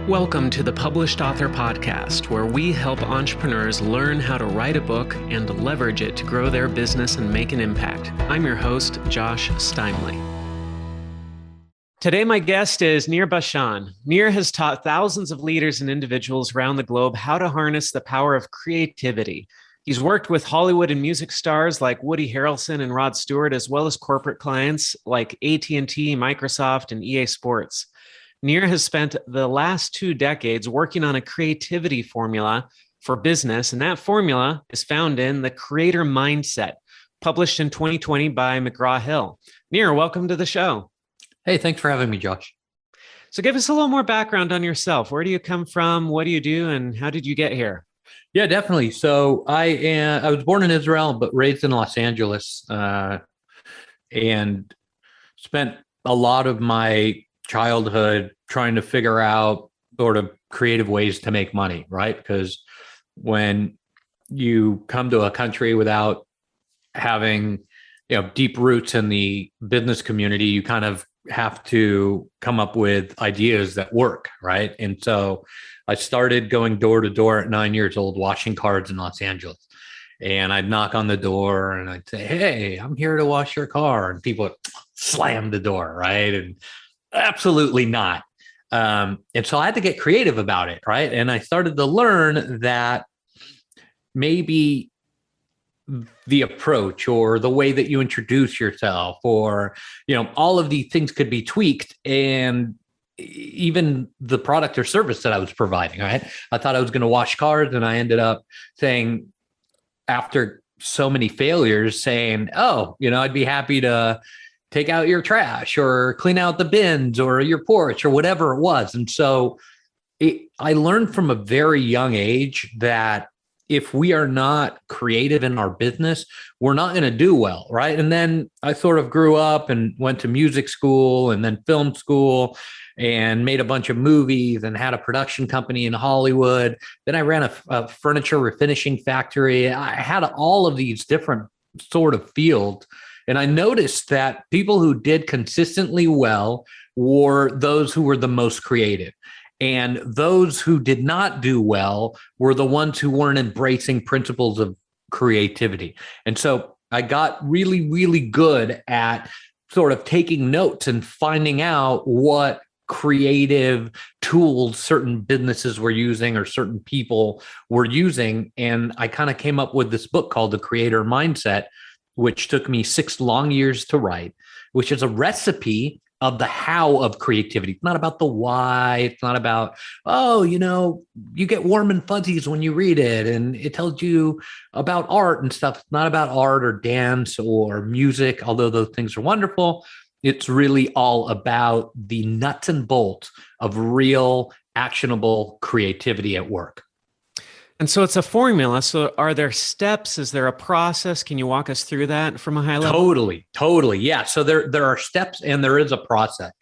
Welcome to the Published Author Podcast, where we help entrepreneurs learn how to write a book and leverage it to grow their business and make an impact. I'm your host, Josh Steimle. Today, my guest is Nir Bashan. Nir has taught thousands of leaders and individuals around the globe how to harness the power of creativity. He's worked with Hollywood and music stars like Woody Harrelson and Rod Stewart, as well as corporate clients like AT&T, Microsoft, and EA Sports. Nir has spent the last 2 decades working on a creativity formula for business, and that formula is found in The Creator Mindset, published in 2020 by McGraw-Hill. Nir, welcome to the show. Hey, thanks for having me, Josh. So give us a little more background on yourself. Where do you come from? What do you do? And how did you get here? Yeah, definitely. So I was born in Israel, but raised in Los Angeles, and spent a lot of my childhood trying to figure out sort of creative ways to make money, right? Because when you come to a country without having, deep roots in the business community, you kind of have to come up with ideas that work, right? And so I started going door to door at 9 years old, washing cars in Los Angeles. And I'd knock on the door and I'd say, "Hey, I'm here to wash your car." And people would slam the door, right? And absolutely not. And so I had to get creative about it, right? And I started to learn that maybe the approach or the way that you introduce yourself or, all of these things could be tweaked, and even the product or service that I was providing, right? I thought I was going to wash cars, and I ended up saying, after so many failures, saying, "Oh, I'd be happy to take out your trash or clean out the bins or your porch," or whatever it was. And so I learned from a very young age that if we are not creative in our business, we're not going to do well, right? And then I sort of grew up and went to music school and then film school and made a bunch of movies and had a production company in Hollywood. Then I ran a furniture refinishing factory. I had all of these different sort of fields. And I noticed that people who did consistently well were those who were the most creative. And those who did not do well were the ones who weren't embracing principles of creativity. And so I got really, really good at sort of taking notes and finding out what creative tools certain businesses were using or certain people were using. And I kind of came up with this book called The Creator Mindset, which took me 6 long years to write, which is a recipe of the how of creativity. It's not about the why. It's not about, you get warm and fuzzies when you read it, and it tells you about art and stuff. It's not about art or dance or music, although those things are wonderful. It's really all about the nuts and bolts of real, actionable creativity at work. And so it's a formula. So are there steps? Is there a process? Can you walk us through that from a high level? Totally. Yeah. So there are steps and there is a process.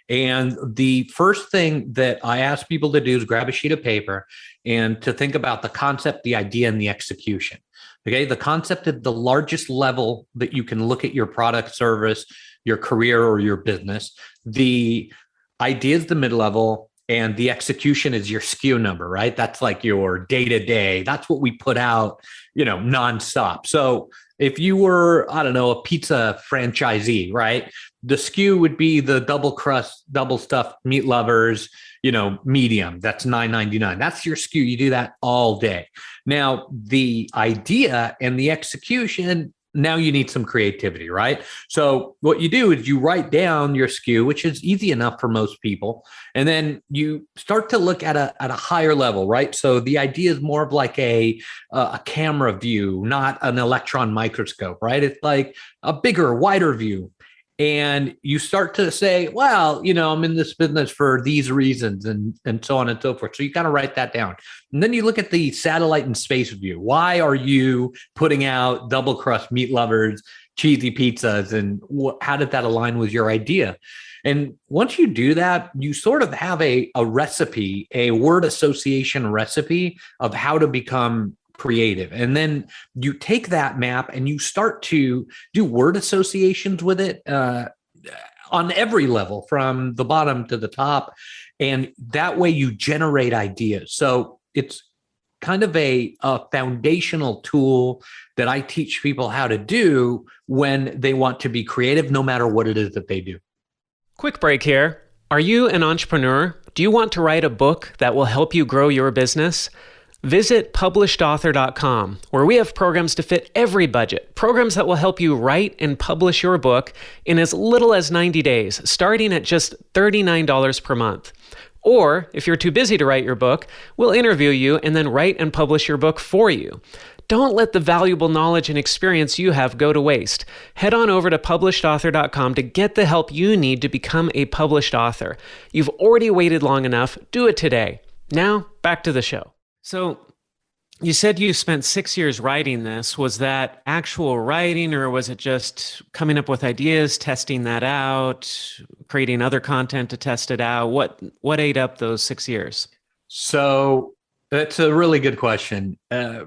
And the first thing that I ask people to do is grab a sheet of paper and to think about the concept, the idea, and the execution. Okay. The concept is the largest level that you can look at your product, service, your career, or your business. The idea is the mid-level. And the execution is your SKU number, right? That's like your day-to-day. That's what we put out, nonstop. So if you were, a pizza franchisee, right? The SKU would be the double crust, double stuffed meat lovers, medium. That's $9.99. That's your SKU. You do that all day. Now, the idea and the execution, now you need some creativity, right? So what you do is you write down your SKU, which is easy enough for most people. And then you start to look at a higher level, right? So the idea is more of like a camera view, not an electron microscope, right? It's like a bigger, wider view. And you start to say, well, I'm in this business for these reasons and so on and so forth. So you got to write that down. And then you look at the satellite and space view. Why are you putting out double crust meat lovers, cheesy pizzas? And how did that align with your idea? And once you do that, you sort of have a recipe, a word association recipe of how to become creative. And then you take that map and you start to do word associations with it on every level, from the bottom to the top. And that way you generate ideas. So it's kind of a foundational tool that I teach people how to do when they want to be creative, no matter what it is that they do. Quick break here. Are you an entrepreneur? Do you want to write a book that will help you grow your business? Visit publishedauthor.com, where we have programs to fit every budget, programs that will help you write and publish your book in as little as 90 days, starting at just $39 per month. Or, if you're too busy to write your book, we'll interview you and then write and publish your book for you. Don't let the valuable knowledge and experience you have go to waste. Head on over to publishedauthor.com to get the help you need to become a published author. You've already waited long enough. Do it today. Now, back to the show. So, you said you spent 6 years writing this. Was that actual writing, or was it just coming up with ideas, testing that out, creating other content to test it out? What ate up those 6 years? So that's a really good question. I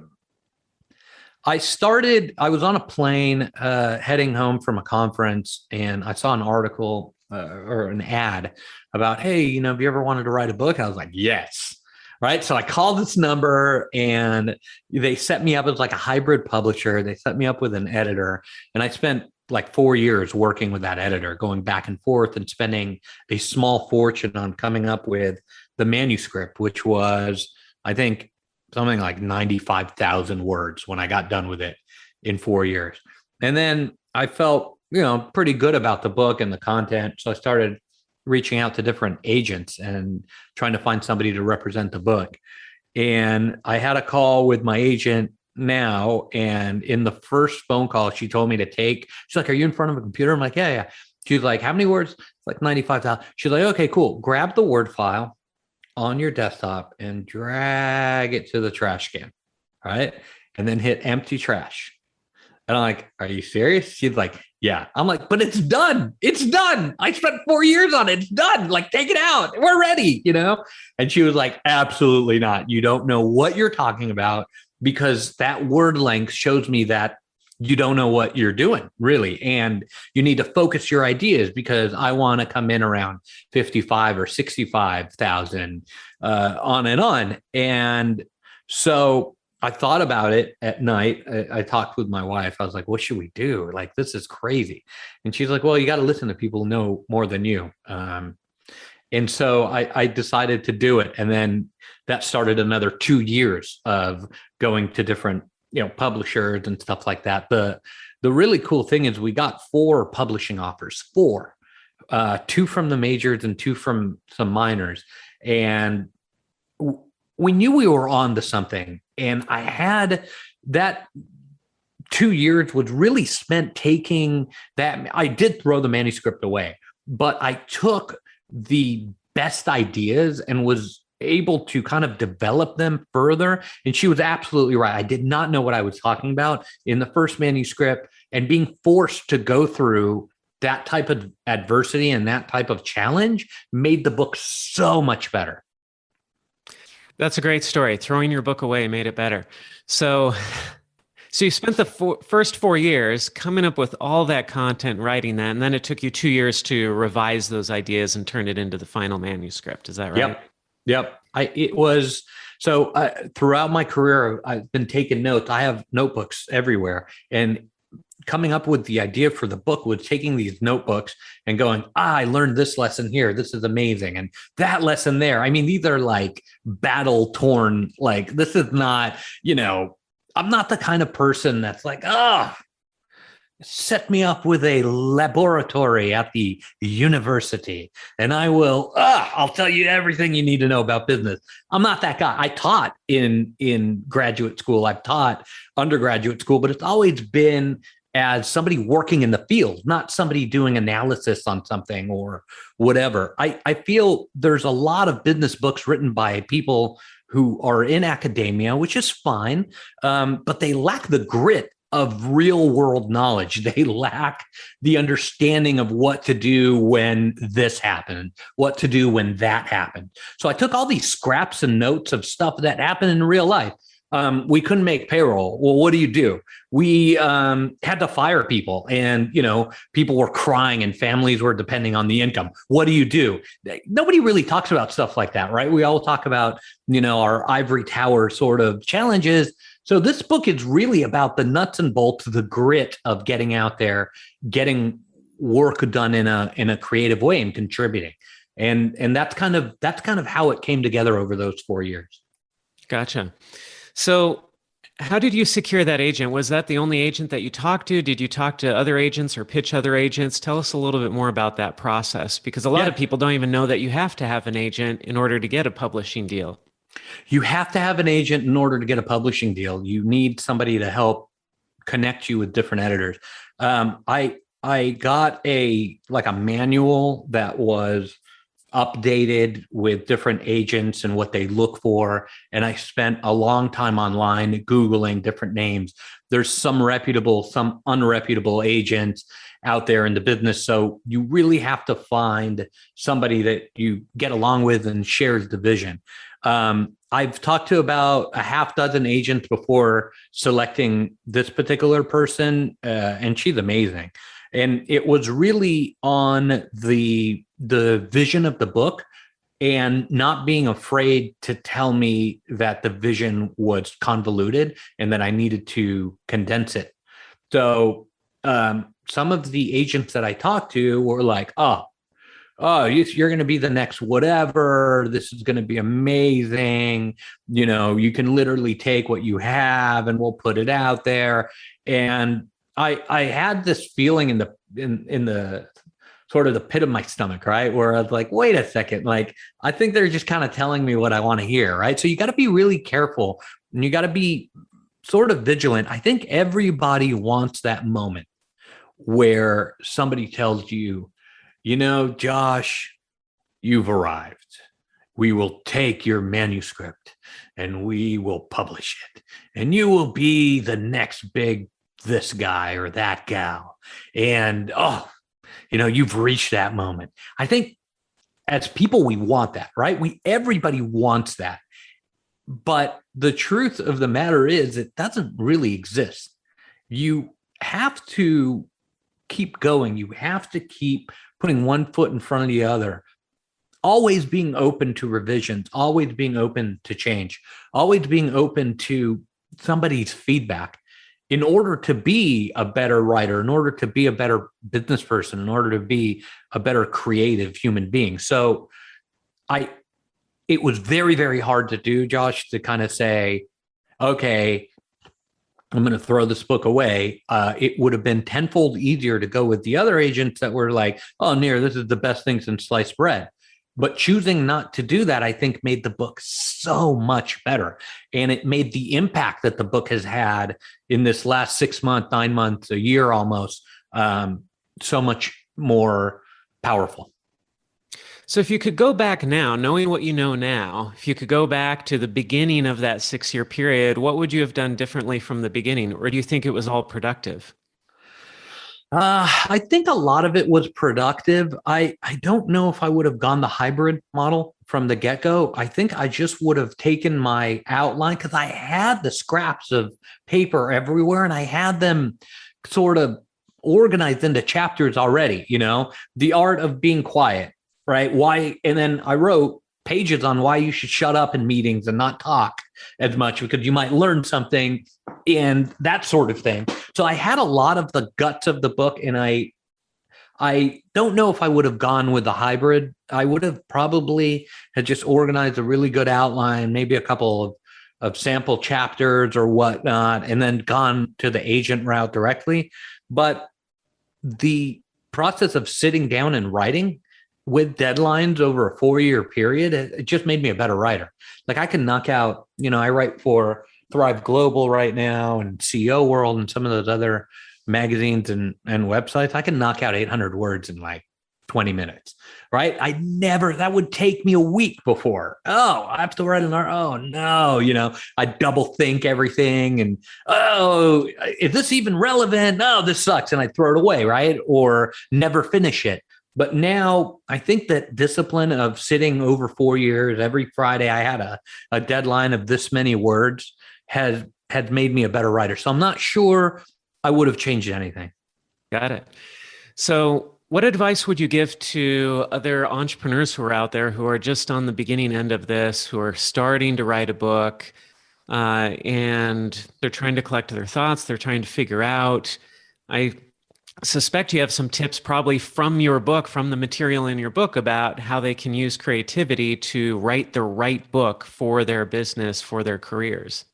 was on a plane heading home from a conference, and I saw an article or an ad about, hey, have you ever wanted to write a book? I was like, yes. Right. So I called this number and they set me up as like a hybrid publisher. They set me up with an editor, and I spent like 4 years working with that editor, going back and forth and spending a small fortune on coming up with the manuscript, which was, I think, something like 95,000 words when I got done with it in 4 years. And then I felt, pretty good about the book and the content. So I started reaching out to different agents and trying to find somebody to represent the book. And I had a call with my agent now. And in the first phone call she told me to take, she's like, are you in front of a computer? I'm like, yeah. She's like, how many words? It's like 95,000. She's like, okay, cool. Grab the Word file on your desktop and drag it to the trash can. Right. And then hit empty trash. And I'm like, are you serious? She's like, yeah. I'm like, but it's done. It's done. I spent 4 years on it. It's done. Like, take it out. We're ready, And she was like, absolutely not. You don't know what you're talking about, because that word length shows me that you don't know what you're doing, really. And you need to focus your ideas, because I want to come in around 55 or 65,000 on and on. And so I thought about it at night. I talked with my wife. I was like, what should we do? Like, this is crazy. And she's like, well, you got to listen to people who know more than you. And so I decided to do it. And then that started another 2 years of going to different, publishers and stuff like that. The really cool thing is we got 4 publishing offers, 4, 2 from the majors and 2 from some minors. And we knew we were on to something. And I had that 2 years was really spent taking that. I did throw the manuscript away, but I took the best ideas and was able to kind of develop them further. And she was absolutely right. I did not know what I was talking about in the first manuscript, and being forced to go through that type of adversity and that type of challenge made the book so much better. That's a great story. Throwing your book away made it better. So you spent the first 4 years coming up with all that content, writing that, and then it took you 2 years to revise those ideas and turn it into the final manuscript. Is that right? Yep. Throughout my career, I've been taking notes. I have notebooks everywhere, and coming up with the idea for the book was taking these notebooks and going, I learned this lesson here. This is amazing. And that lesson there. I mean, these are like battle torn. Like, this is not, I'm not the kind of person that's like, set me up with a laboratory at the university and I'll tell you everything you need to know about business. I'm not that guy. I taught in graduate school. I've taught undergraduate school, but it's always been as somebody working in the field, not somebody doing analysis on something or whatever. I feel there's a lot of business books written by people who are in academia, which is fine, but they lack the grit of real world knowledge. They lack the understanding of what to do when this happened, what to do when that happened. So I took all these scraps and notes of stuff that happened in real life. We couldn't make payroll. Well, what do? We had to fire people, and people were crying, and families were depending on the income. What do? Nobody really talks about stuff like that, right? We all talk about our ivory tower sort of challenges. So this book is really about the nuts and bolts, the grit of getting out there, getting work done in a creative way, and contributing. And that's kind of how it came together over those 4 years. Gotcha. So how did you secure that agent? Was that the only agent that you talked to? Did you talk to other agents or pitch other agents? Tell us a little bit more about that process, because a lot of people don't even know that you have to have an agent in order to get a publishing deal. You have to have an agent in order to get a publishing deal. You need somebody to help connect you with different editors. I got a manual that was updated with different agents and what they look for. And I spent a long time online Googling different names. There's some reputable, some unreputable agents out there in the business. So you really have to find somebody that you get along with and shares the vision. I've talked to about a half dozen agents before selecting this particular person, and she's amazing. And it was really on the vision of the book and not being afraid to tell me that the vision was convoluted and that I needed to condense it. So some of the agents that I talked to were like, oh, you're going to be the next whatever. This is going to be amazing. You can literally take what you have and we'll put it out there. And I had this feeling in the sort of the pit of my stomach, right? Where I was like, wait a second, I think they're just kind of telling me what I want to hear, right? So you got to be really careful and you got to be sort of vigilant. I think everybody wants that moment where somebody tells you, Josh, you've arrived. We will take your manuscript and we will publish it. And you will be the next big this guy or that gal. And, you've reached that moment. I think as people, we want that, right? Everybody wants that. But the truth of the matter is it doesn't really exist. You have to keep going. You have to keep putting one foot in front of the other, always being open to revisions, always being open to change, always being open to somebody's feedback in order to be a better writer, in order to be a better business person, in order to be a better creative human being. So it was very, very hard to do, Josh, to kind of say, okay, I'm going to throw this book away. It would have been tenfold easier to go with the other agents that were like, oh, Nir, this is the best thing since sliced bread. But choosing not to do that, I think, made the book so much better. And it made the impact that the book has had in this last 6 months, 9 months, a year almost, so much more powerful. So if you could go back now, knowing what you know now, if you could go back to the beginning of that 6-year period, what would you have done differently from the beginning? Or do you think it was all productive? I think a lot of it was productive. I don't know if I would have gone the hybrid model from the get-go. I think I just would have taken my outline because I had the scraps of paper everywhere and I had them sort of organized into chapters already, the art of being quiet, right? Why? And then I wrote pages on why you should shut up in meetings and not talk as much because you might learn something and that sort of thing. So I had a lot of the guts of the book, and I don't know if I would have gone with the hybrid. I would have probably had just organized a really good outline, maybe a couple of sample chapters or whatnot, and then gone to the agent route directly. But the process of sitting down and writing with deadlines over a 4-year period, it just made me a better writer. I can knock out, I write for Thrive Global right now and CEO World and some of those other magazines and websites. I can knock out 800 words in 20 minutes, right? That would take me a week before. Oh, I have to write an article. Oh no, I double think everything and, oh, is this even relevant? Oh, this sucks. And I throw it away, right? Or never finish it. But now I think that discipline of sitting over 4 years, every Friday, I had a deadline of this many words. has made me a better writer. So I'm not sure I would have changed anything. Got it. So what advice would you give to other entrepreneurs who are out there who are just on the beginning end of this, who are starting to write a book, and they're trying to collect their thoughts, they're trying to figure out, I suspect you have some tips probably from your book, from the material in your book about how they can use creativity to write the right book for their business, for their careers.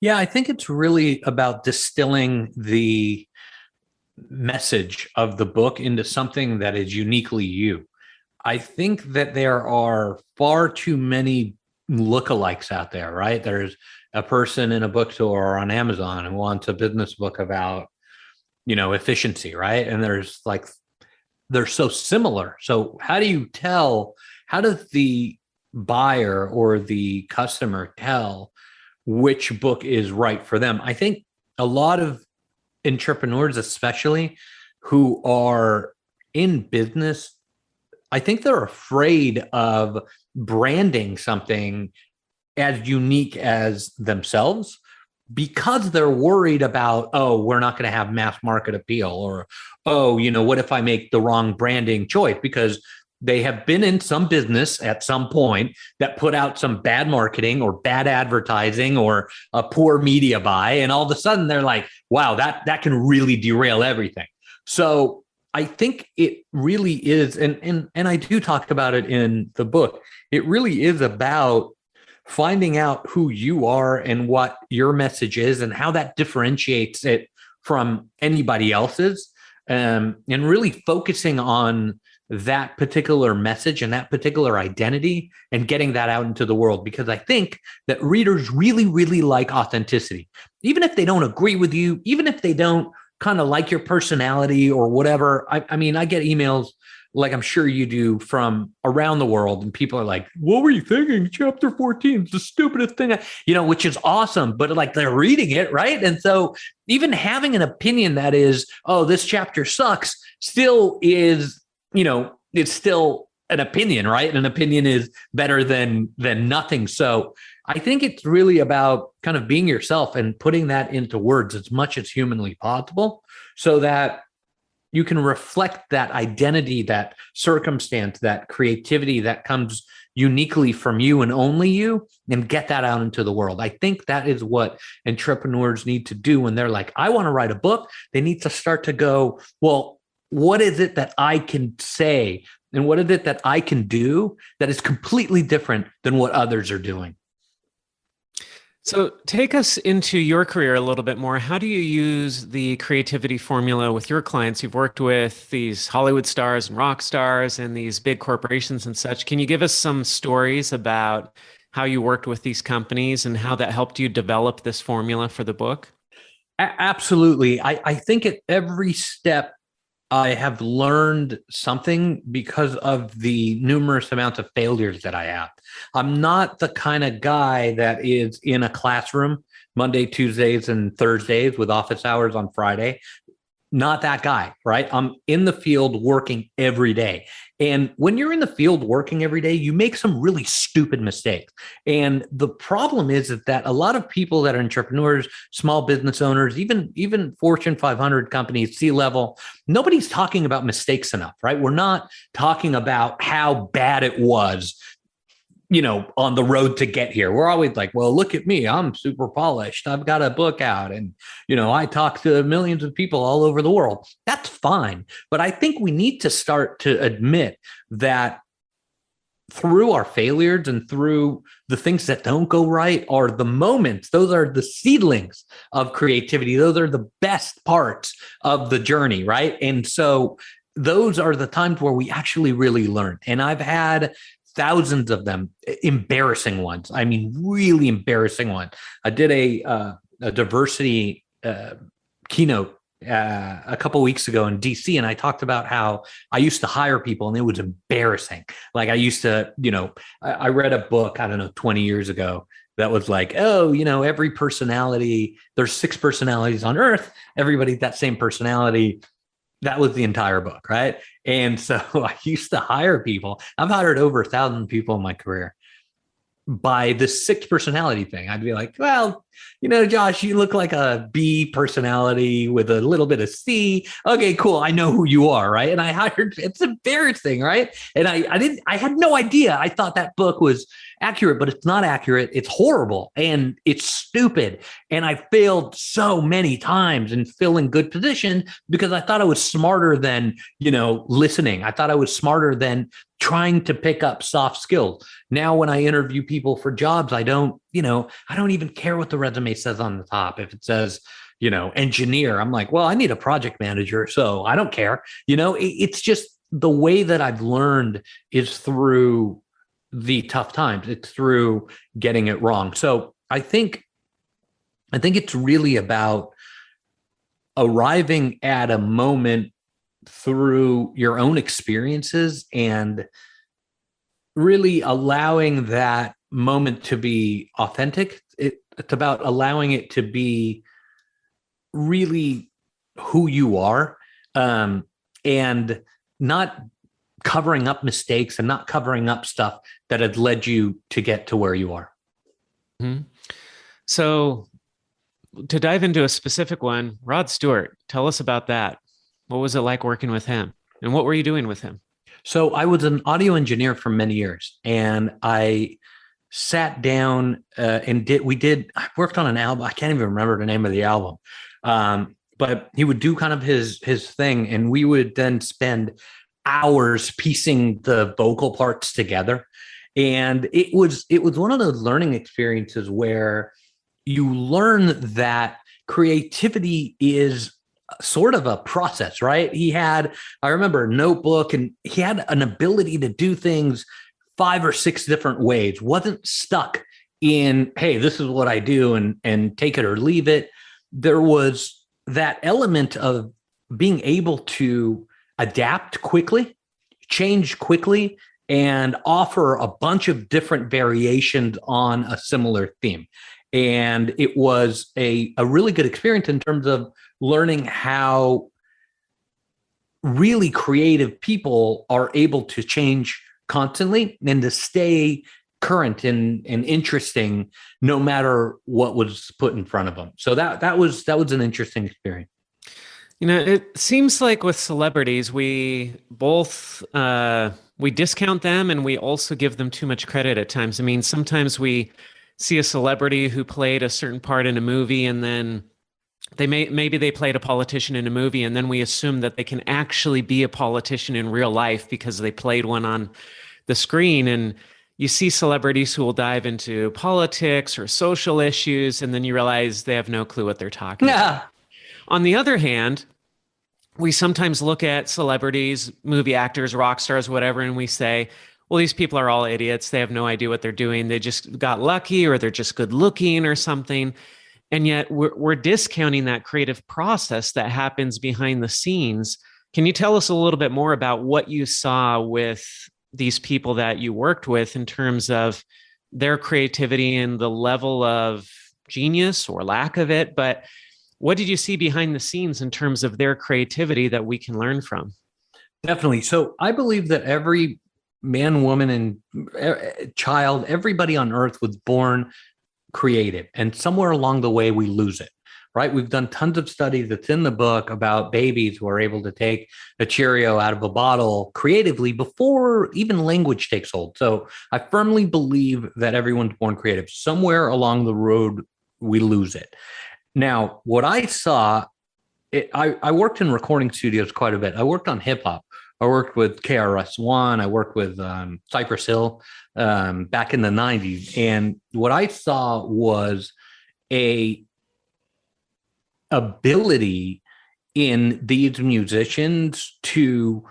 Yeah, I think it's really about distilling the message of the book into something that is uniquely you. I think that there are far too many lookalikes out there, right? There's a person in a bookstore or on Amazon who wants a business book about, efficiency, right? And they're so similar. So how does the buyer or the customer tell which book is right for them? I think a lot of entrepreneurs, especially who are in business, I think they're afraid of branding something as unique as themselves because they're worried about, we're not going to have mass market appeal, or, what if I make the wrong branding choice? Because they have been in some business at some point that put out some bad marketing or bad advertising or a poor media buy. And all of a sudden they're like, wow, that can really derail everything. So I think it really is. And I do talk about it in the book. It really is about finding out who you are and what your message is and how that differentiates it from anybody else's, and really focusing on that particular message and that particular identity and getting that out into the world. Because I think that readers really, really like authenticity. Even if they don't agree with you, even if they don't kind of like your personality or whatever. I mean, I get emails like I'm sure you do from around the world, and people are like, what were you thinking? Chapter 14 is the stupidest thing, which is awesome, but like they're reading it, right? And so even having an opinion that is, this chapter sucks, still is, it's still an opinion, right? And an opinion is better than nothing. So I think it's really about kind of being yourself and putting that into words as much as humanly possible so that you can reflect that identity, that circumstance, that creativity that comes uniquely from you and only you, and get that out into the world. I think that is what entrepreneurs need to do when they're like, I want to write a book. They need to start to go, well, what is it that I can say? And what is it that I can do that is completely different than what others are doing? So take us into your career a little bit more. How do you use the creativity formula with your clients? You've worked with these Hollywood stars and rock stars and these big corporations and such. Can you give us some stories about how you worked with these companies and how that helped you develop this formula for the book? Absolutely. I think at every step, I have learned something because of the numerous amounts of failures that I have. I'm not the kind of guy that is in a classroom Monday, Tuesdays, and Thursdays with office hours on Friday. Not that guy, right? I'm in the field working every day. And when you're in the field working every day, you make some really stupid mistakes. And the problem is that a lot of people that are entrepreneurs, small business owners, even Fortune 500 companies, C-level, nobody's talking about mistakes enough, right? We're not talking about how bad it was, on the road to get here. We're always like, well, look at me. I'm super polished. I've got a book out and, I talk to millions of people all over the world. That's fine. But I think we need to start to admit that through our failures and through the things that don't go right are the moments. Those are the seedlings of creativity. Those are the best parts of the journey, right? And so those are the times where we actually really learn. And I've had thousands of them, embarrassing ones. I mean, really embarrassing ones. I did a diversity keynote a couple of weeks ago in DC, and I talked about how I used to hire people and it was embarrassing. Like I used to, I read a book, 20 years ago that was like, every personality, there's 6 personalities on earth. Everybody's that same personality. That was the entire book, right? And so I used to hire people. I've hired over 1,000 people in my career. by the 6 personality thing. I'd be like, well, Josh, you look like a B personality with a little bit of C. Okay, cool. I know who you are, right? And I hired, it's embarrassing, right? And I had no idea. I thought that book was accurate, but it's not accurate. It's horrible and it's stupid. And I failed so many times in filling good position because I thought I was smarter than, listening. I thought I was smarter than trying to pick up soft skills. Now, when I interview people for jobs, I don't even care what the resume says on the top. If it says, engineer, I'm like, well, I need a project manager, so I don't care. It's just the way that I've learned is through the tough times. It's through getting it wrong. So I think it's really about arriving at a moment through your own experiences and really allowing that moment to be authentic. It's about allowing it to be really who you are, and not covering up mistakes and not covering up stuff that had led you to get to where you are. Mm-hmm. So to dive into a specific one, Rod Stewart, tell us about that. What was it like working with him? And what were you doing with him? So I was an audio engineer for many years, and I sat down and I worked on an album. I can't even remember the name of the album. But he would do kind of his thing, and we would then spend hours piecing the vocal parts together. And it was one of those learning experiences where you learn that creativity is sort of a process, right? I remember a notebook, and he had an ability to do things 5 or 6 different ways, wasn't stuck in, hey, this is what I do and take it or leave it. There was that element of being able to adapt quickly, change quickly, and offer a bunch of different variations on a similar theme. And it was a really good experience in terms of learning how really creative people are able to change constantly and to stay current and interesting no matter what was put in front of them. So that was an interesting experience. It seems like with celebrities, we both we discount them and we also give them too much credit at times. I mean, sometimes we see a celebrity who played a certain part in a movie, and then maybe they played a politician in a movie, and then we assume that they can actually be a politician in real life because they played one on the screen. And you see celebrities who will dive into politics or social issues, and then you realize they have no clue what they're talking about. On the other hand, we sometimes look at celebrities, movie actors, rock stars, whatever, and we say, well, these people are all idiots. They have no idea what they're doing. They just got lucky, or they're just good looking or something. And yet we're discounting that creative process that happens behind the scenes. Can you tell us a little bit more about what you saw with these people that you worked with in terms of their creativity and the level of genius or lack of it? But what did you see behind the scenes in terms of their creativity that we can learn from? Definitely. So I believe that every man, woman, and child, everybody on earth was born creative, and somewhere along the way we lose it, right? We've done tons of studies that's in the book about babies who are able to take a Cheerio out of a bottle creatively before even language takes hold. So I firmly believe that everyone's born creative. Somewhere along the road we lose it. Now, what I saw, I worked in recording studios quite a bit. I worked on hip hop. I worked with KRS-One. I worked with Cypress Hill back in the 90s. And what I saw was a ability in these musicians to,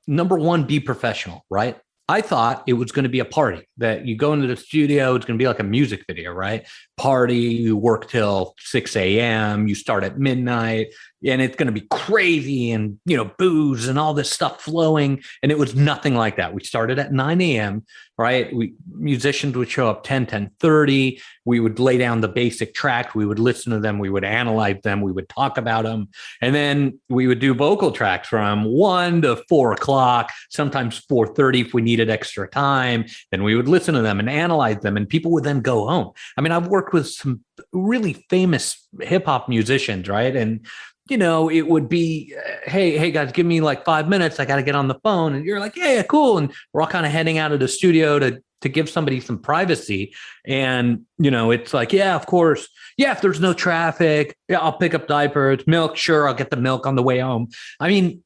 number one, be professional, right? I thought it was going to be a party, that you go into the studio, it's going to be like a music video, right? Party, you work till 6 a.m., you start at midnight, and it's going to be crazy and, booze and all this stuff flowing. And it was nothing like that. We started at 9 a.m., right? Musicians would show up 10:30. We would lay down the basic tracks. We would listen to them. We would analyze them. We would talk about them. And then we would do vocal tracks from 1 to 4 o'clock, sometimes 4:30 if we needed extra time. Then we would would listen to them and analyze them, and people would then go home. I mean, I've worked with some really famous hip hop musicians, right? And it would be, hey guys, give me like 5 minutes. I got to get on the phone. And you're like, yeah, cool. And we're all kind of heading out of the studio to give somebody some privacy. And, it's like, yeah, of course. Yeah, if there's no traffic, yeah, I'll pick up diapers, milk. Sure, I'll get the milk on the way home. I mean,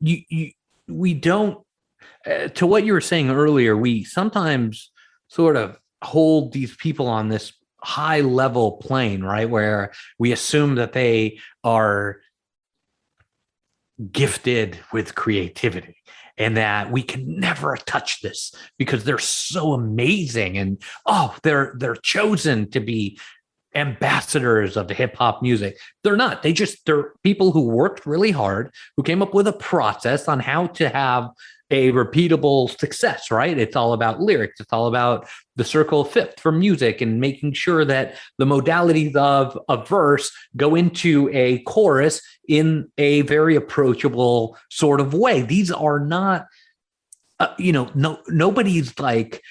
we don't, to what you were saying earlier, we sometimes sort of hold these people on this high level plane, right? Where we assume that they are gifted with creativity and that we can never touch this because they're so amazing. And, they're chosen to be ambassadors of hip hop music. They're not. They're people who worked really hard, who came up with a process on how to have a repeatable success, right? It's all about lyrics. It's all about the circle of fifth for music and making sure that the modalities of a verse go into a chorus in a very approachable sort of way. These are not, nobody's like,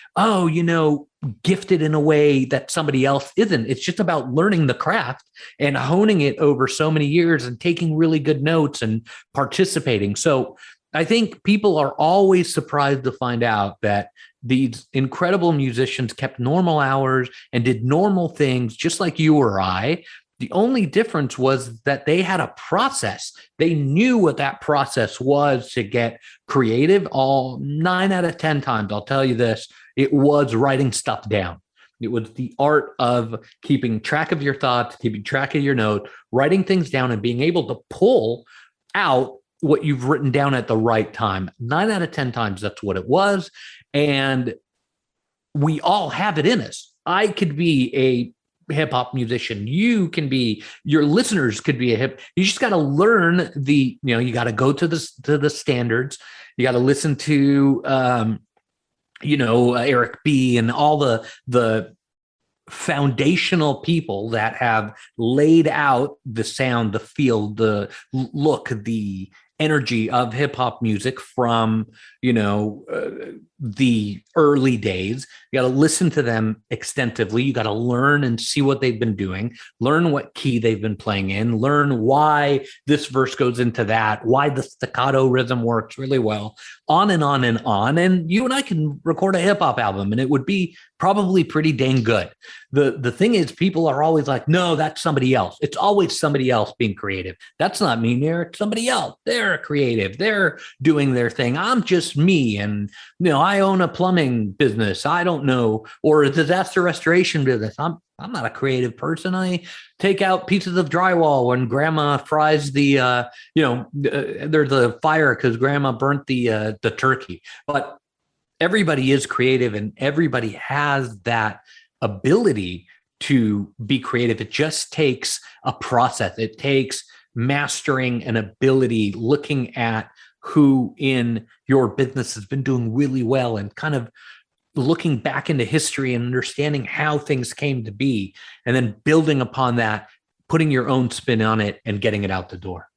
gifted in a way that somebody else isn't. It's just about learning the craft and honing it over so many years and taking really good notes and participating. So I think people are always surprised to find out that these incredible musicians kept normal hours and did normal things just like you or I. The only difference was that they had a process. They knew what that process was to get creative. All 9 out of 10 times, I'll tell you this, it was writing stuff down. It was the art of keeping track of your thoughts, keeping track of your note, writing things down and being able to pull out what you've written down at the right time. 9 out of 10 times, that's what it was. And we all have it in us. I could be a hip hop musician. You can be, your listeners could be you just got to learn you got to go to the standards. You got to listen to, Eric B. and all the foundational people that have laid out the sound, the feel, the look, the energy of hip hop music from, the early days. You got to listen to them extensively. You got to learn and see what they've been doing, learn what key they've been playing in, learn why this verse goes into that, why the staccato rhythm works really well, on and on and on. And you and I can record a hip hop album and it would be probably pretty dang good. The thing is, people are always like, no, that's somebody else. It's always somebody else being creative. That's not me, Nir. It's somebody else. They're creative. They're doing their thing. I'm just me. And, I own a plumbing business. I don't know, or a disaster restoration business. I'm not a creative person. I take out pieces of drywall when grandma fries there's a fire because grandma burnt the turkey. But everybody is creative and everybody has that ability to be creative. It just takes a process. It takes mastering an ability, looking at who in your business has been doing really well and kind of looking back into history and understanding how things came to be, and then building upon that, putting your own spin on it and getting it out the door.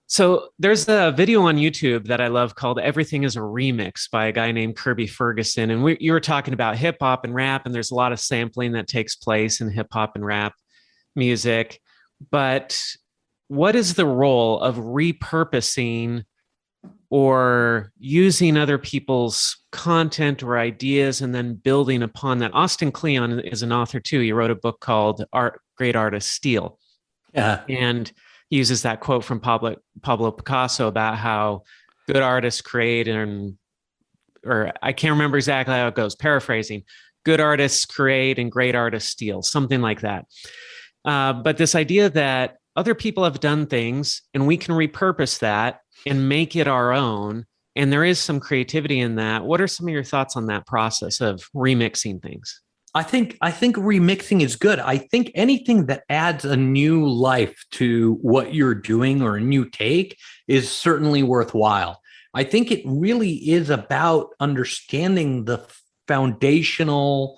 So there's a video on YouTube that I love called Everything is a Remix by a guy named Kirby Ferguson. And you were talking about hip hop and rap, and there's a lot of sampling that takes place in hip hop and rap music. But what is the role of repurposing or using other people's content or ideas and then building upon that? Austin Kleon is an author too. He wrote a book called Great Artists Steal. Yeah. And he uses that quote from Pablo Picasso about how good artists create or I can't remember exactly how it goes, paraphrasing, good artists create and great artists steal, something like that. But this idea that other people have done things and we can repurpose that and make it our own. And there is some creativity in that. What are some of your thoughts on that process of remixing things? I think remixing is good. I think anything that adds a new life to what you're doing or a new take is certainly worthwhile. I think it really is about understanding the foundational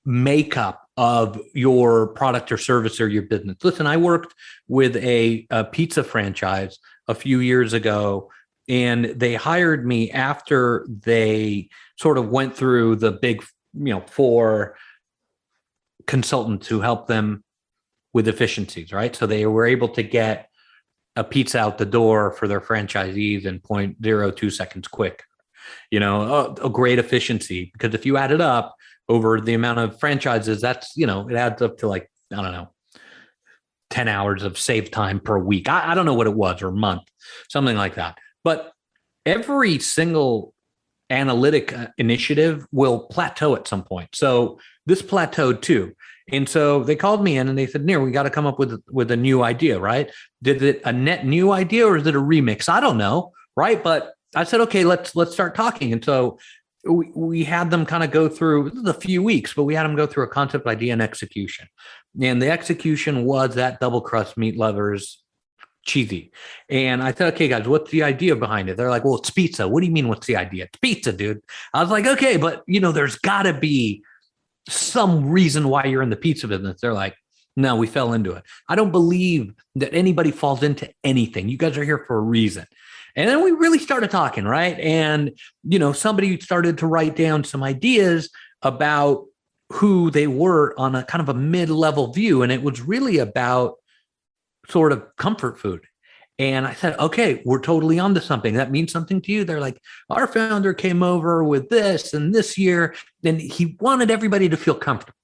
makeup of your product or service or your business. Listen, I worked with a pizza franchise a few years ago, and they hired me after they sort of went through the big for consultants who help them with efficiencies, right? So they were able to get a pizza out the door for their franchisees in 0.02 seconds quick. A great efficiency, because if you add it up over the amount of franchises, that's, it adds up to like, I don't know, 10 hours of save time per week. I don't know what it was, or month, something like that. But every single analytic initiative will plateau at some point. So this plateaued too. And so they called me in and they said, Nir, we got to come up with a new idea, right? Did it a net new idea or is it a remix? I don't know, right? But I said, okay, let's start talking. And so we had them kind of go through a few weeks, but we had them go through a concept, idea, and execution. And the execution was that double crust meat lovers cheesy. And I said, okay, guys, what's the idea behind it? They're like, well, it's pizza. What do you mean, what's the idea? It's pizza, dude. I was like, okay, but there's got to be some reason why you're in the pizza business. They're like, no, we fell into it. I don't believe that anybody falls into anything. You guys are here for a reason. And then we really started talking, right? And, somebody started to write down some ideas about who they were on a kind of a mid-level view. And it was really about sort of comfort food. And I said, okay, we're totally onto something. That means something to you. They're like, our founder came over with this and this year, and he wanted everybody to feel comfortable.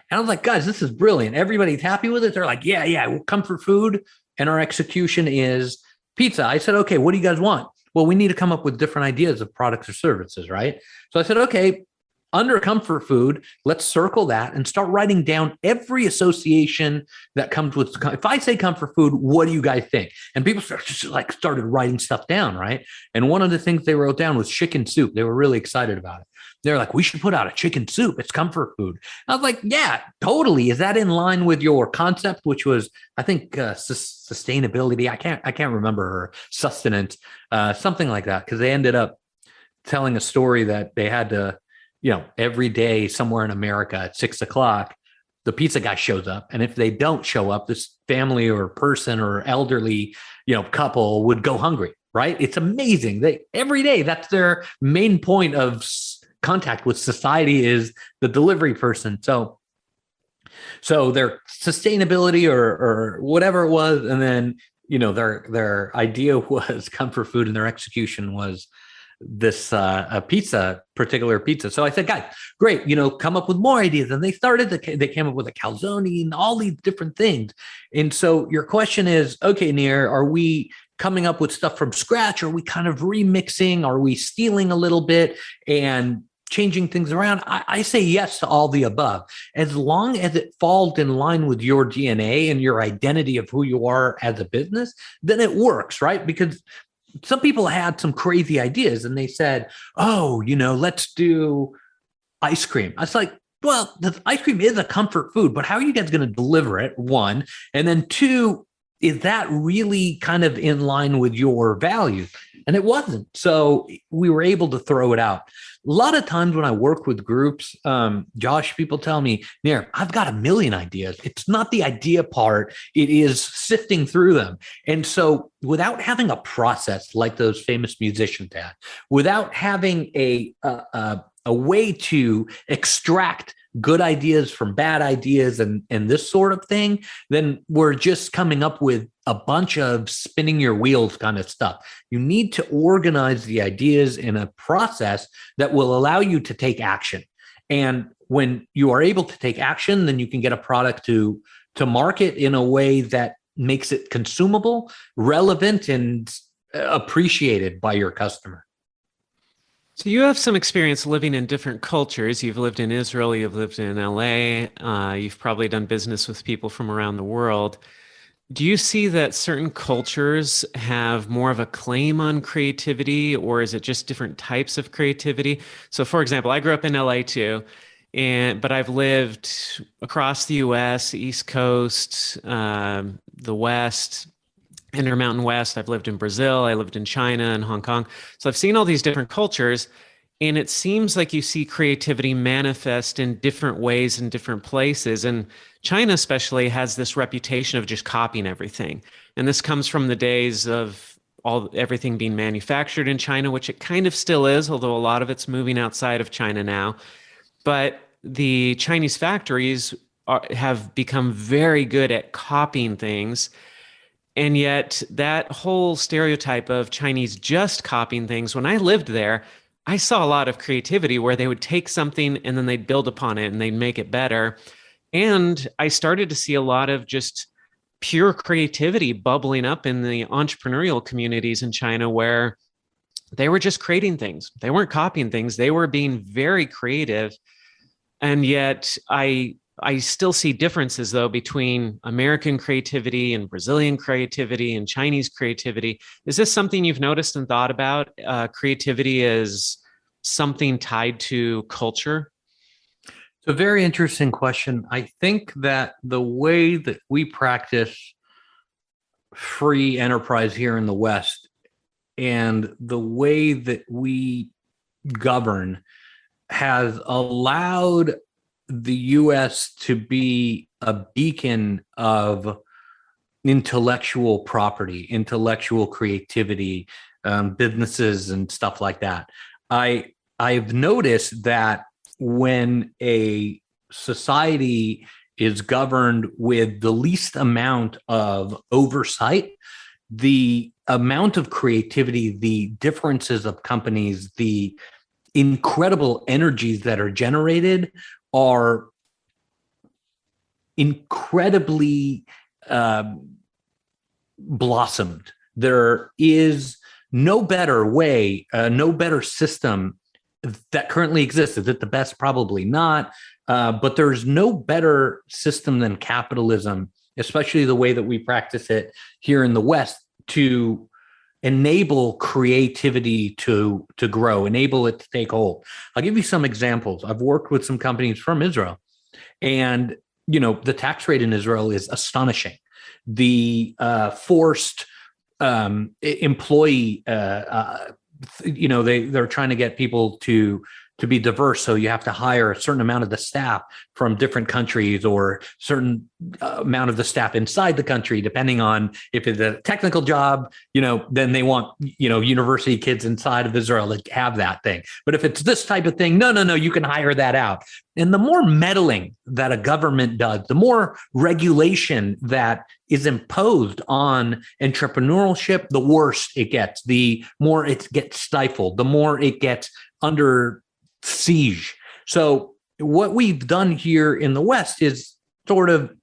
And I was like, guys, this is brilliant. Everybody's happy with it. They're like, yeah, comfort food. And our execution is pizza. I said, okay, what do you guys want? Well, we need to come up with different ideas of products or services, right? So I said, okay, under comfort food, let's circle that and start writing down every association that comes with. If I say comfort food, what do you guys think? And people started writing stuff down, right? And one of the things they wrote down was chicken soup. They were really excited about it. They're like, we should put out a chicken soup. It's comfort food. I was like, yeah, totally. Is that in line with your concept, which was, I think, sustainability? I can't remember, or sustenance, something like that. Because they ended up telling a story that they had to, every day somewhere in America at 6:00, the pizza guy shows up. And if they don't show up, this family or person or elderly, couple would go hungry, right? It's amazing. Every day, that's their main point of contact with society, is the delivery person. So their sustainability or whatever it was. And then, their idea was comfort food, and their execution was this particular pizza. So I said, guys, great, come up with more ideas. And they came up with a calzone and all these different things. And so your question is, okay, Nir, are we coming up with stuff from scratch? Are we kind of remixing? Are we stealing a little bit and changing things around? I say yes to all the above. As long as it falls in line with your DNA and your identity of who you are as a business, then it works, right? Because some people had some crazy ideas and they said, oh, let's do ice cream. I was like, well, the ice cream is a comfort food, but how are you guys going to deliver it? One. And then two, is that really kind of in line with your values? And it wasn't. So we were able to throw it out. A lot of times when I work with groups, Josh, people tell me, Nir, I've got a million ideas. It's not the idea part. It is sifting through them. And so without having a process like those famous musicians had, without having a way to extract good ideas from bad ideas and this sort of thing, then we're just coming up with a bunch of spinning your wheels kind of stuff. You need to organize the ideas in a process that will allow you to take action. And when you are able to take action, then you can get a product to market in a way that makes it consumable, relevant, and appreciated by your customer. So you have some experience living in different cultures. You've lived in Israel, you've lived in LA, you've probably done business with people from around the world. Do you see that certain cultures have more of a claim on creativity, or is it just different types of creativity? So for example, I grew up in LA too, but I've lived across the US, East Coast, the West, Intermountain West. I've lived in Brazil. I lived in China and Hong Kong. So I've seen all these different cultures, and it seems like you see creativity manifest in different ways in different places. And China especially has this reputation of just copying everything. And this comes from the days of everything being manufactured in China, which it kind of still is, although a lot of it's moving outside of China now. But the Chinese factories have become very good at copying things. And yet that whole stereotype of Chinese just copying things, when I lived there, I saw a lot of creativity where they would take something and then they'd build upon it and they'd make it better. And I started to see a lot of just pure creativity bubbling up in the entrepreneurial communities in China, where they were just creating things. They weren't copying things. They were being very creative. And yet I still see differences, though, between American creativity and Brazilian creativity and Chinese creativity. Is this something you've noticed and thought about? Creativity as something tied to culture? It's a very interesting question. I think that the way that we practice free enterprise here in the West and the way that we govern has allowed the US to be a beacon of intellectual property, intellectual creativity, businesses and stuff like that. I've noticed that when a society is governed with the least amount of oversight, the amount of creativity, the differences of companies, the incredible energies that are generated are incredibly blossomed. There is no better way, no better system that currently exists. Is it the best? Probably not. But there's no better system than capitalism, especially the way that we practice it here in the West, to enable creativity to grow, enable it to take hold. I'll give you some examples. I've worked with some companies from Israel, and the tax rate in Israel is astonishing. The forced employee, they're trying to get people to be diverse. So you have to hire a certain amount of the staff from different countries, or certain amount of the staff inside the country, depending on if it's a technical job, then they want, university kids inside of Israel to have that thing. But if it's this type of thing, no, you can hire that out. And the more meddling that a government does, the more regulation that is imposed on entrepreneurship, the worse it gets, the more it gets stifled, the more it gets under siege. So what we've done here in the West is sort of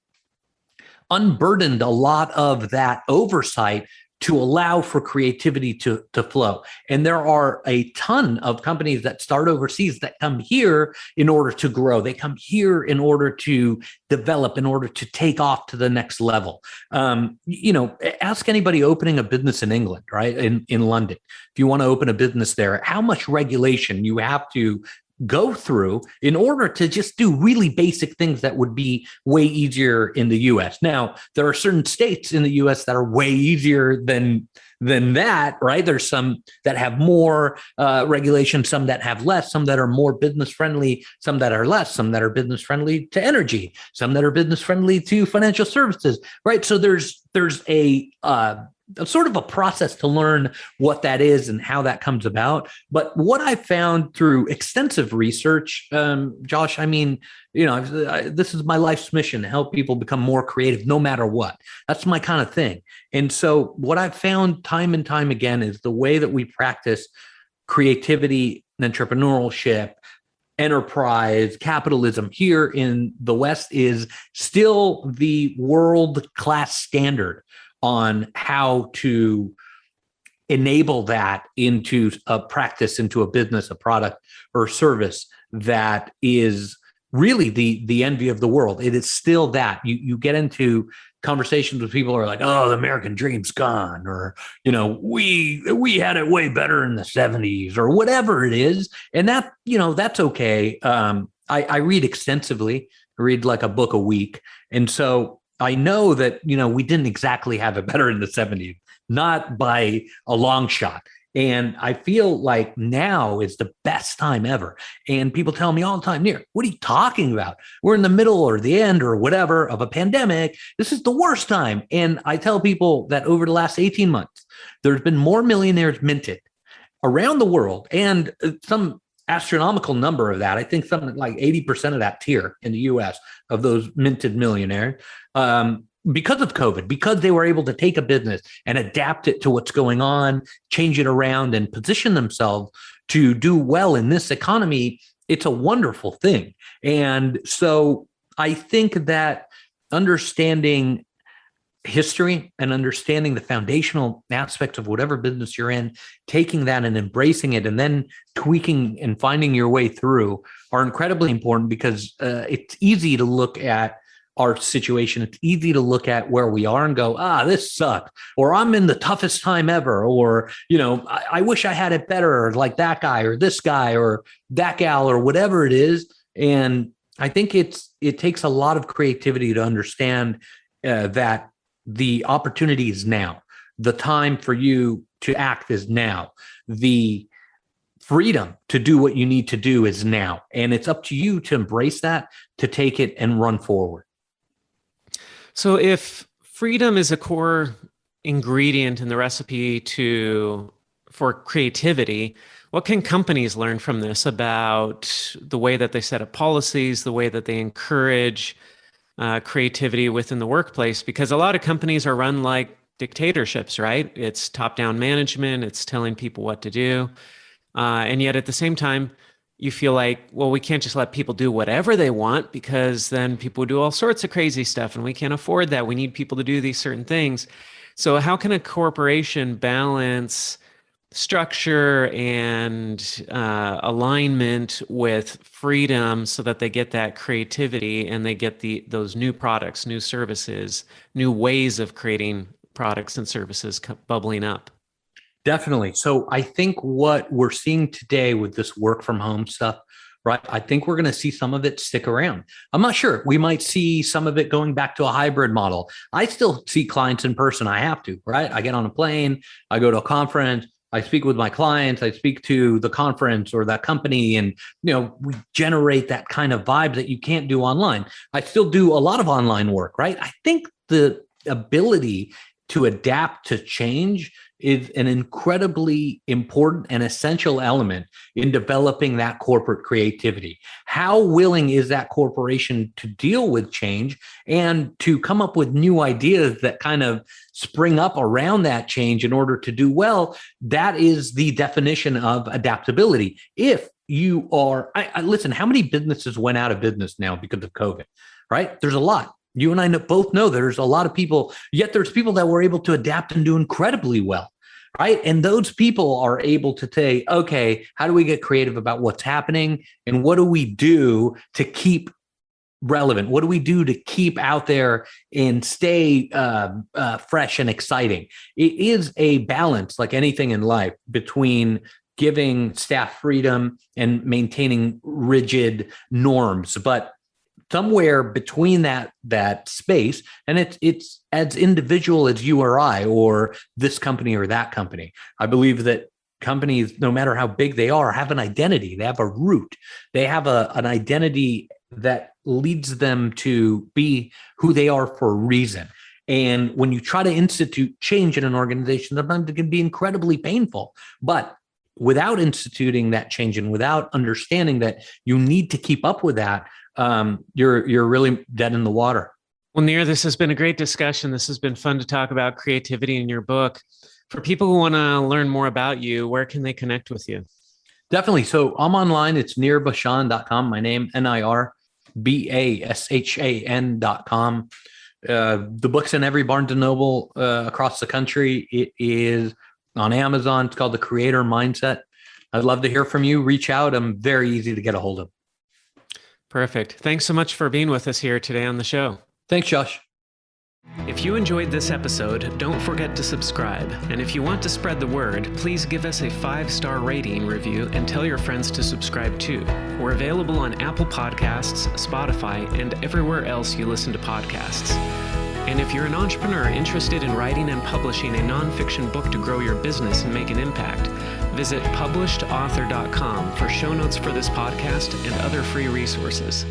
unburdened a lot of that oversight to allow for creativity to flow. And there are a ton of companies that start overseas that come here in order to grow. They come here in order to develop, in order to take off to the next level. Ask anybody opening a business in England, right? In London, if you want to open a business there, how much regulation you have to go through in order to just do really basic things that would be way easier in the US. Now, there are certain states in the US that are way easier than that, right? There's some that have more regulation, some that have less, some that are more business friendly, some that are less, some that are business friendly to energy, some that are business friendly to financial services, right? So there's a sort of a process to learn what that is and how that comes about. But what I found through extensive research, Josh, this is my life's mission, to help people become more creative no matter what. That's my kind of thing. And so what I've found time and time again is the way that we practice creativity and entrepreneurship, enterprise, capitalism here in the West is still the world-class standard on how to enable that into a practice, into a business, a product or service that is really the envy of the world. It is still that. You get into conversations with people who are like, oh, the American dream's gone, or, we had it way better in the 70s, or whatever it is. And that, that's okay. I read extensively. I read like a book a week. And so I know that, we didn't exactly have it better in the 70s, not by a long shot. And I feel like now is the best time ever. And people tell me all the time, Nir, what are you talking about? We're in the middle or the end or whatever of a pandemic. This is the worst time. And I tell people that over the last 18 months, there's been more millionaires minted around the world, and some astronomical number of that. I think something like 80% of that tier in the US of those minted millionaires, because of COVID, because they were able to take a business and adapt it to what's going on, change it around, and position themselves to do well in this economy. It's a wonderful thing. And so I think that understanding history and understanding the foundational aspects of whatever business you're in, taking that and embracing it, and then tweaking and finding your way through are incredibly important, because it's easy to look at our situation. It's easy to look at where we are and go, this sucked, or I'm in the toughest time ever, or, I wish I had it better, like that guy or this guy or that gal or whatever it is. And I think it takes a lot of creativity to understand that the opportunity is now. The time for you to act is now. The freedom to do what you need to do is now. And it's up to you to embrace that, to take it and run forward. So if freedom is a core ingredient in the recipe for creativity, what can companies learn from this about the way that they set up policies, the way that they encourage creativity within the workplace? Because a lot of companies are run like dictatorships, right? It's top-down management. It's telling people what to do. And yet at the same time, you feel like, well, we can't just let people do whatever they want, because then people do all sorts of crazy stuff and we can't afford that. We need people to do these certain things. So how can a corporation balance structure and alignment with freedom so that they get that creativity and they get those new products, new services, new ways of creating products and services bubbling up? Definitely. So I think what we're seeing today with this work from home stuff, right? I think we're going to see some of it stick around. I'm not sure. We might see some of it going back to a hybrid model. I still see clients in person. I have to, right? I get on a plane, I go to a conference, I speak with my clients, I speak to the conference or that company, and we generate that kind of vibe that you can't do online. I still do a lot of online work, right? I think the ability to adapt to change is an incredibly important and essential element in developing that corporate creativity. How willing is that corporation to deal with change and to come up with new ideas that kind of spring up around that change in order to do well? That is the definition of adaptability. If you are, listen, how many businesses went out of business now because of COVID, right? There's a lot. You and I both know there's a lot of people, yet there's people that were able to adapt and do incredibly well, right? And those people are able to say, okay, how do we get creative about what's happening? And what do we do to keep relevant? What do we do to keep out there and stay fresh and exciting? It is a balance, like anything in life, between giving staff freedom and maintaining rigid norms. But somewhere between that space, and it's as individual as you or I or this company or that company. I believe that companies, no matter how big they are, have an identity. They have a root. They have an identity that leads them to be who they are for a reason. And when you try to institute change in an organization, sometimes it can be incredibly painful. But without instituting that change and without understanding that you need to keep up with that, you're really dead in the water. Well, Nir, this has been a great discussion. This has been fun to talk about creativity in your book. For people who want to learn more about you, where can they connect with you? Definitely. So I'm online. It's nirbashan.com. My name, NIRBASHAN.com. The book's in every Barnes & Noble across the country. It is on Amazon. It's called The Creator Mindset. I'd love to hear from you. Reach out. I'm very easy to get a hold of. Perfect. Thanks so much for being with us here today on the show. Thanks, Josh. If you enjoyed this episode, don't forget to subscribe. And if you want to spread the word, please give us a 5-star rating review and tell your friends to subscribe too. We're available on Apple Podcasts, Spotify, and everywhere else you listen to podcasts. And if you're an entrepreneur interested in writing and publishing a nonfiction book to grow your business and make an impact, visit publishedauthor.com for show notes for this podcast and other free resources.